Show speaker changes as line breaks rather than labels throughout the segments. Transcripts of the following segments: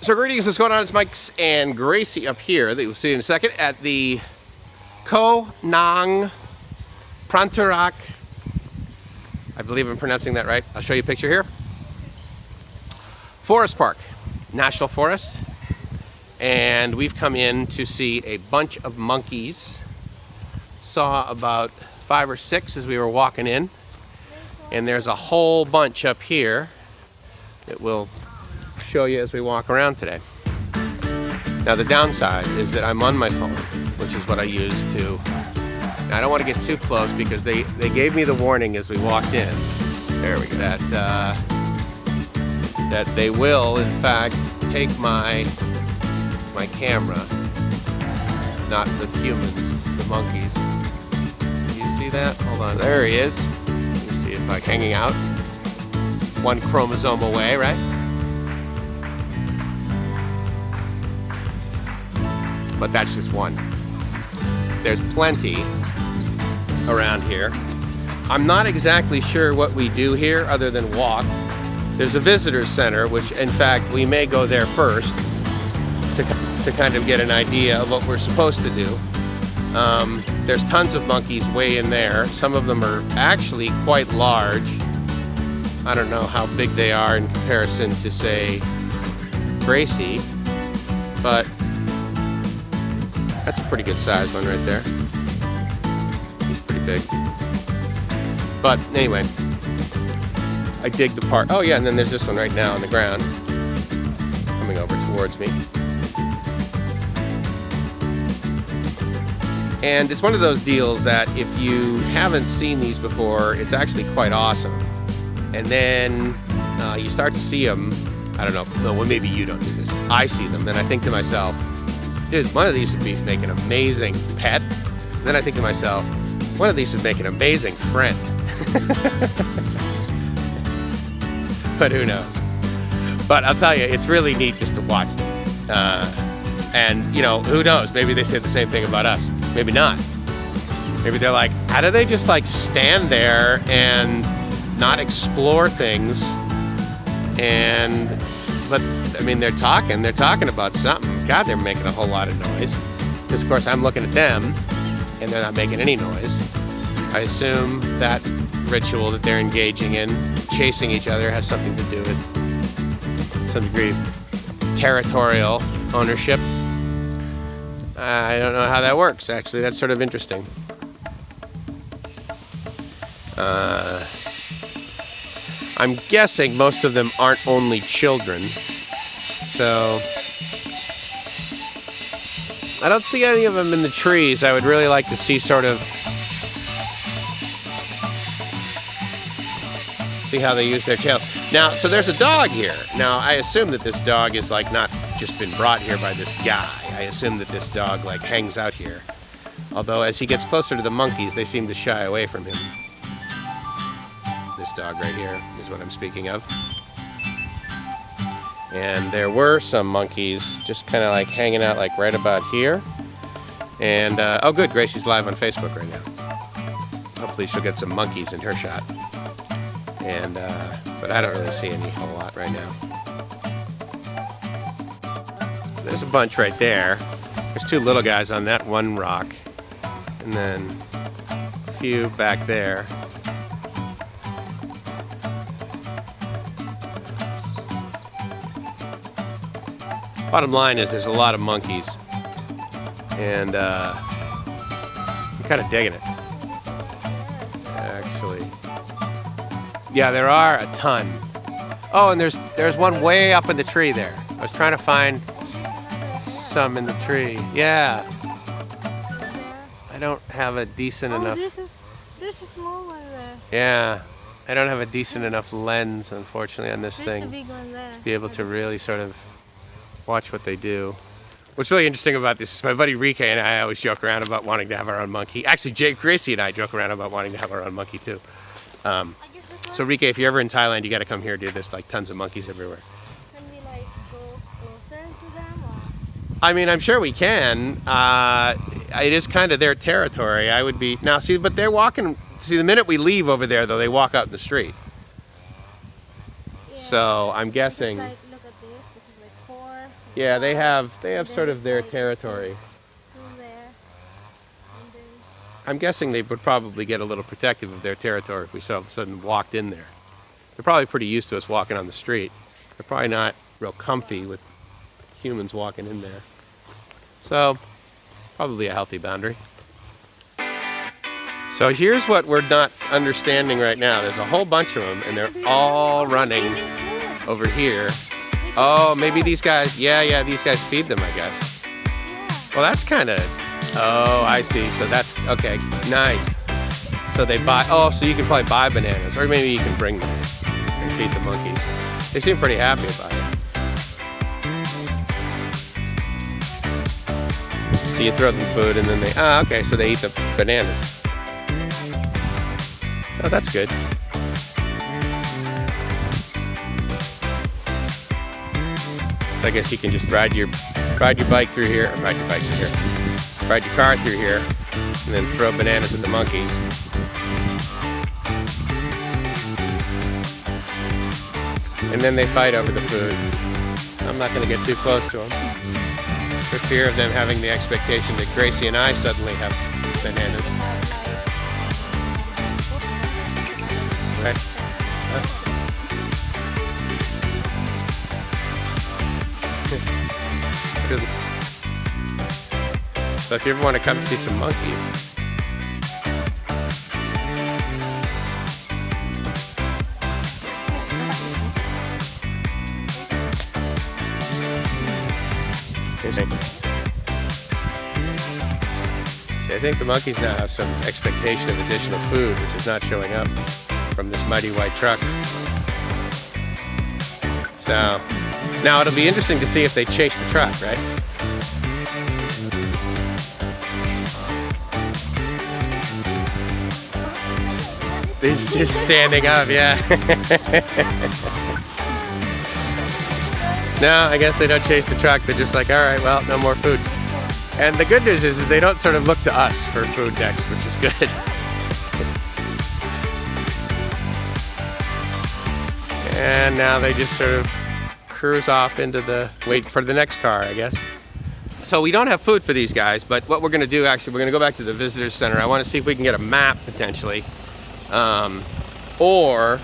So greetings, what's going on? It's Mike and Gracie up here that you'll see in a second at the Khao Phanthurat. I believe I'm pronouncing that right. I'll show you a picture here. Forest Park, National Forest. And we've come in to see a bunch of monkeys. Saw about 5 or 6 as we were walking in. And there's a whole bunch up here that we'll show you as we walk around today. Now the downside is that I'm on my phone, which is what I use to. Now I don't want to get too close because they gave me the warning as we walked in. There we go. That they will in fact take my camera, not the humans, the monkeys. You see that? Hold on. There he is. Let me see if I'm hanging out. One chromosome away, right? But that's just one. There's plenty around here. I'm not exactly sure what we do here other than walk. There's a visitor's center, which in fact we may go there first to kind of get an idea of what we're supposed to do. There's tons of monkeys way in there. Some of them are actually quite large. I don't know how big they are in comparison to, say, Gracie, but that's a pretty good size one right there. He's pretty big. But anyway, I dig the park. Oh yeah, and then there's this one right now on the ground, coming over towards me. And it's one of those deals that if you haven't seen these before, it's actually quite awesome. And then you start to see them. I don't know, well maybe you don't do this. I see them and I think to myself, dude, one of these would make an amazing pet. And then I think to myself, one of these would make an amazing friend. But who knows? But I'll tell you, it's really neat just to watch them. And you know, who knows? Maybe they say the same thing about us. Maybe not. Maybe they're like, how do they just like stand there and not explore things? But I mean, they're talking about something. God, they're making a whole lot of noise. Because of course I'm looking at them and they're not making any noise. I assume that ritual that they're engaging in, chasing each other, has something to do with some degree of territorial ownership. I don't know how that works, actually. That's sort of interesting. I'm guessing most of them aren't only children. So I don't see any of them in the trees. I would really like to see see how they use their tails. Now, so there's a dog here. Now, I assume that this dog is like not just been brought here by this guy. I assume that this dog like hangs out here. Although as he gets closer to the monkeys, they seem to shy away from him. This dog right here is what I'm speaking of. And there were some monkeys just kind of like hanging out like right about here. And, oh good, Gracie's live on Facebook right now. Hopefully she'll get some monkeys in her shot. And, but I don't really see any whole lot right now. So there's a bunch right there. There's 2 little guys on that one rock. And then a few back there. Bottom line is there's a lot of monkeys, and I'm kind of digging it, actually. Yeah, there are a ton. Oh, and there's one way up in the tree there. I was trying to find some in the tree. Yeah. I don't have a decent enough.
There's a small one there.
Yeah. I don't have a decent enough lens, unfortunately, on this thing
The big one there.
to be able to really sort of watch what they do. What's really interesting about this is my buddy Rike and I always joke around about wanting to have our own monkey. Actually, Gracie and I joke around about wanting to have our own monkey too. So Rike, if you're ever in Thailand, you got to come here, dude. There's like tons of monkeys everywhere.
Can we like go closer to them? Or?
I mean, I'm sure we can. It is kind of their territory. I would be now. See, but they're walking. See, the minute we leave over there, though, they walk out in the street. Yeah. So I'm guessing.
Like, look at this. This is like 4
Yeah, they have sort of their territory.
Through there. And then
I'm guessing they would probably get a little protective of their territory if we all of a sudden walked in there. They're probably pretty used to us walking on the street. They're probably not real comfy with humans walking in there. So, probably a healthy boundary. So here's what we're not understanding right now. There's a whole bunch of them, and they're all running over here. Oh, maybe these guys, yeah, these guys feed them, I guess. Well, that's kind of, oh, I see. So that's, okay, nice. So they buy, oh, so you can probably buy bananas, or maybe you can bring them and feed the monkeys. They seem pretty happy about it. So you throw them food, and then they, okay, so they eat the bananas. Oh, that's good. So I guess you can just ride your bike through here, or ride your car through here, and then throw bananas at the monkeys. And then they fight over the food. I'm not going to get too close to them, for fear of them having the expectation that Gracie and I suddenly have bananas. Right. So if you ever want to come see some monkeys, see, I think the monkeys now have some expectation of additional food, which is not showing up from this mighty white truck. So now it'll be interesting to see if they chase the truck, right? He's just standing up, yeah. No, I guess they don't chase the truck. They're just like, all right, well, no more food. And the good news is they don't sort of look to us for food next, which is good. And now they just sort of cruise off into the, wait for the next car, I guess. So we don't have food for these guys, but what we're gonna do, actually, we're gonna go back to the visitors center. I wanna see if we can get a map, potentially. Or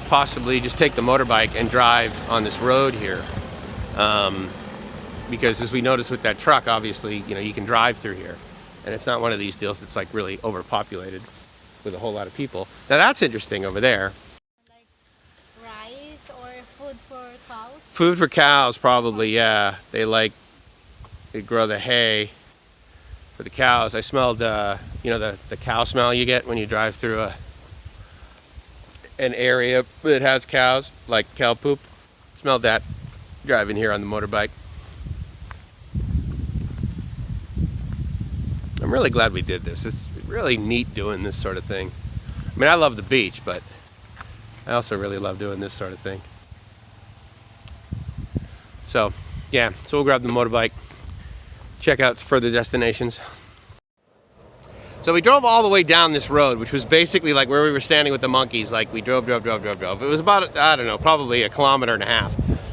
possibly just take the motorbike and drive on this road here. Because as we noticed with that truck, obviously, you know, you can drive through here. And it's not one of these deals that's like really overpopulated with a whole lot of people. Now that's interesting over there.
like rice or food for cows.
Food for cows, probably, yeah. They grow the hay for the cows. I smelled, you know, the cow smell you get when you drive through an area that has cows, like cow poop. Smelled that driving here on the motorbike. I'm really glad we did this. It's really neat doing this sort of thing. I mean, I love the beach, but I also really love doing this sort of thing. So, yeah, so we'll grab the motorbike, check out further destinations. So we drove all the way down this road, which was basically like where we were standing with the monkeys. Like we drove. It was about, I don't know, probably 1.5 kilometers.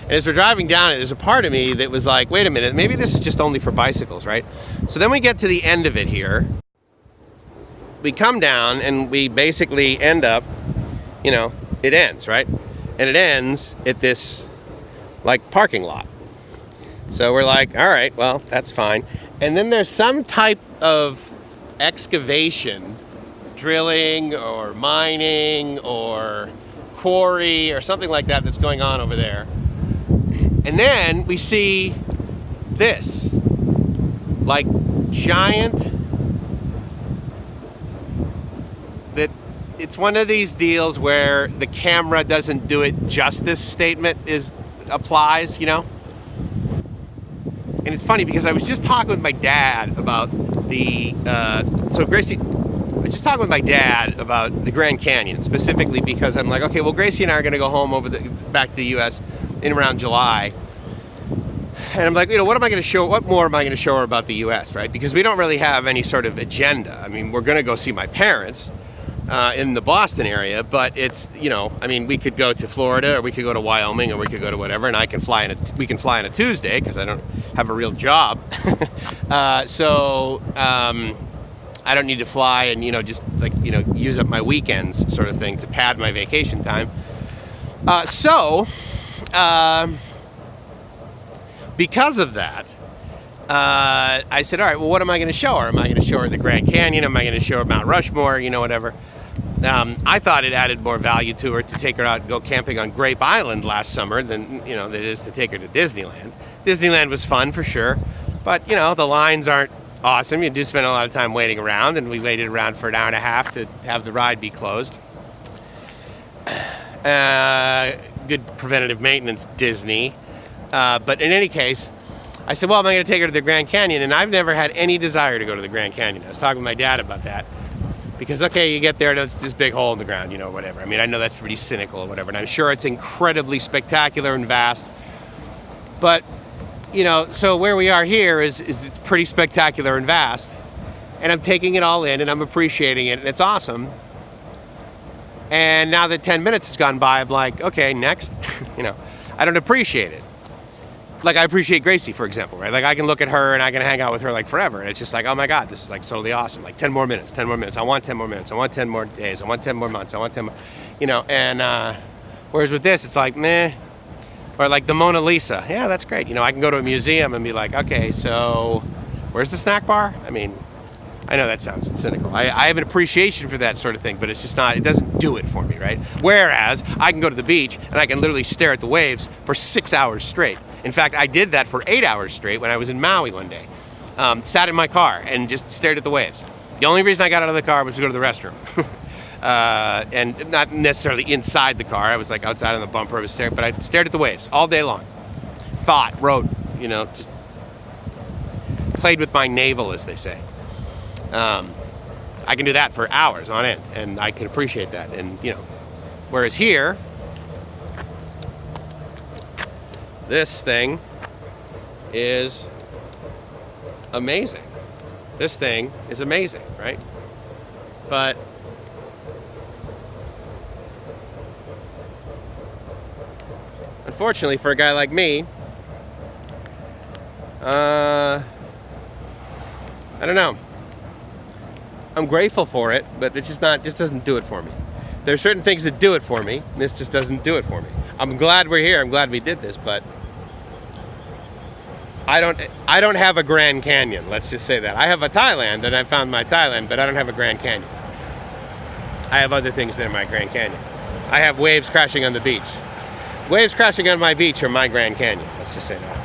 And as we're driving down it, there's a part of me that was like, wait a minute, maybe this is just only for bicycles, right? So then we get to the end of it here. We come down and we basically end up, you know, it ends, right? And it ends at this, like, parking lot. So we're like, all right, well, that's fine. And then there's some type of excavation, drilling or mining or quarry or something like that that's going on over there. And then we see this, like, giant, that it's one of these deals where the camera doesn't do it justice statement applies, you know? And it's funny because I was just talking with my dad about the, I was just talking with my dad about the Grand Canyon, specifically because I'm like, okay, well, Gracie and I are going to go home back to the U.S. in around July. And I'm like, you know, what more am I going to show her about the U.S., right? Because we don't really have any sort of agenda. I mean, we're going to go see my parents. in the Boston area, but it's, I mean, we could go to Florida, or we could go to Wyoming, or we could go to whatever, and we can fly on a Tuesday because I don't have a real job. So I don't need to fly and, just like, use up my weekends sort of thing to pad my vacation time. Because of that, I said, all right, well, what am I going to show her? Am I going to show her the Grand Canyon? Am I going to show her Mount Rushmore? Whatever. I thought it added more value to her to take her out and go camping on Grape Island last summer than, that it is to take her to Disneyland. Disneyland was fun for sure, but, the lines aren't awesome. You do spend a lot of time waiting around, and we waited around for an hour and a half to have the ride be closed. Good preventative maintenance, Disney. But in any case, I said, well, am I going to take her to the Grand Canyon? And I've never had any desire to go to the Grand Canyon. I was talking with my dad about that. Because, okay, you get there, there's this big hole in the ground, whatever. I mean, I know that's pretty cynical or whatever, and I'm sure it's incredibly spectacular and vast. But, so where we are here is it's pretty spectacular and vast. And I'm taking it all in, and I'm appreciating it, and it's awesome. And now that 10 minutes has gone by, I'm like, okay, next. I don't appreciate it. Like, I appreciate Gracie, for example, right? Like, I can look at her and I can hang out with her, like, forever. And it's just like, oh, my God, this is, like, totally awesome. Like, 10 more minutes, 10 more minutes. I want 10 more minutes. I want 10 more days. I want 10 more months. I want 10 more, And whereas with this, it's like, meh. Or, like, the Mona Lisa. Yeah, that's great. I can go to a museum and be like, okay, so where's the snack bar? I mean, I know that sounds cynical. I have an appreciation for that sort of thing, but it's just not, it doesn't do it for me, right? Whereas I can go to the beach and I can literally stare at the waves for 6 hours straight. In fact, I did that for 8 hours straight when I was in Maui one day. Sat in my car and just stared at the waves. The only reason I got out of the car was to go to the restroom. And not necessarily inside the car. I was like outside on the bumper. I was staring, but I stared at the waves all day long. Thought, wrote, just played with my navel, as they say. I can do that for hours on end, and I can appreciate that. And, whereas here, this thing is amazing. This thing is amazing, right? But unfortunately for a guy like me, I don't know. I'm grateful for it, but it's just doesn't do it for me. There are certain things that do it for me, and this just doesn't do it for me. I'm glad we're here. I'm glad we did this, but I don't have a Grand Canyon. Let's just say that. I have a Thailand, and I found my Thailand, but I don't have a Grand Canyon. I have other things that are my Grand Canyon. I have waves crashing on the beach. Waves crashing on my beach are my Grand Canyon. Let's just say that.